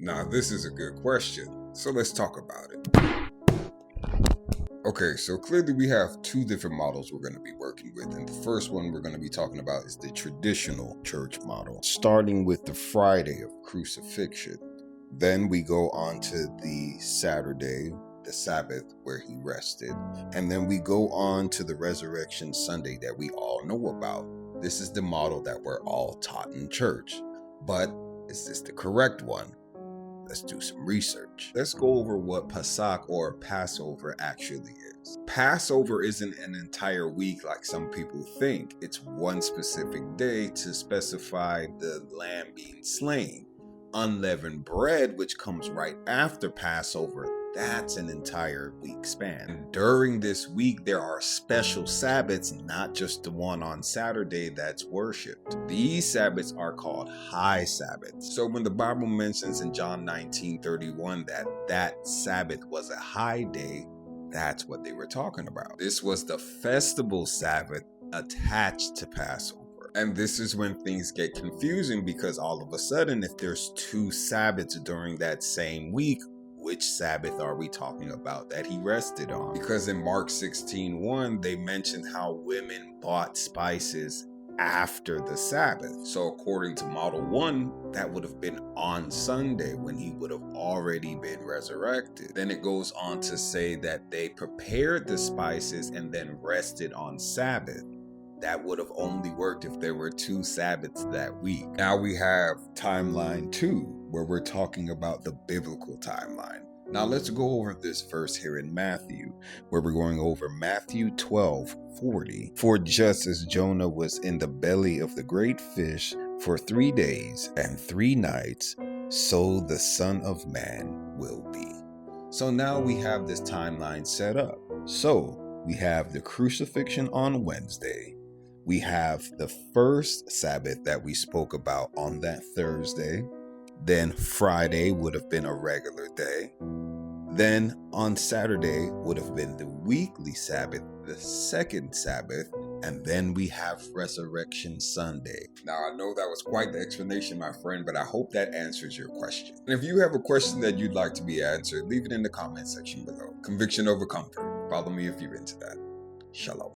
Now, this is a good question, so let's talk about it. Okay, so clearly we have two different models we're going to be working with, and the first one we're going to be talking about is the traditional church model, starting with the Friday of crucifixion. Then we go on to the Saturday, the Sabbath, where he rested, and then we go on to the Resurrection Sunday that we all know about. This is the model that we're all taught in church, but is this the correct one? Let's do some research. Let's go over what Pesach or Passover actually is. Passover isn't an entire week like some people think. It's one specific day to specify the lamb being slain. Unleavened bread, which comes right after Passover, that's an entire week span. And during this week, there are special Sabbaths, not just the one on Saturday that's worshipped. These Sabbaths are called high Sabbaths. So when the Bible mentions in John 19:31 that Sabbath was a high day, that's what they were talking about. This was the festival Sabbath attached to Passover. And this is when things get confusing, because all of a sudden, if there's two Sabbaths during that same week, which Sabbath are we talking about that he rested on? Because in Mark 16:1, they mention how women bought spices after the Sabbath. So according to Model 1, that would have been on Sunday when he would have already been resurrected. Then it goes on to say that they prepared the spices and then rested on Sabbath. That would have only worked if there were two Sabbaths that week. Now we have timeline 2, where we're talking about the biblical timeline. Now let's go over this verse here in Matthew, where we're going over Matthew 12:40. For just as Jonah was in the belly of the great fish for 3 days and 3 nights, so the Son of Man will be. So now we have this timeline set up. So we have the crucifixion on Wednesday. We have the first Sabbath that we spoke about on that Thursday. Then Friday would have been a regular day. Then on Saturday would have been the weekly Sabbath, the second Sabbath. And then we have Resurrection Sunday. Now, I know that was quite the explanation, my friend, but I hope that answers your question. And if you have a question that you'd like to be answered, leave it in the comment section below. Conviction over comfort. Follow me if you're into that. Shalom.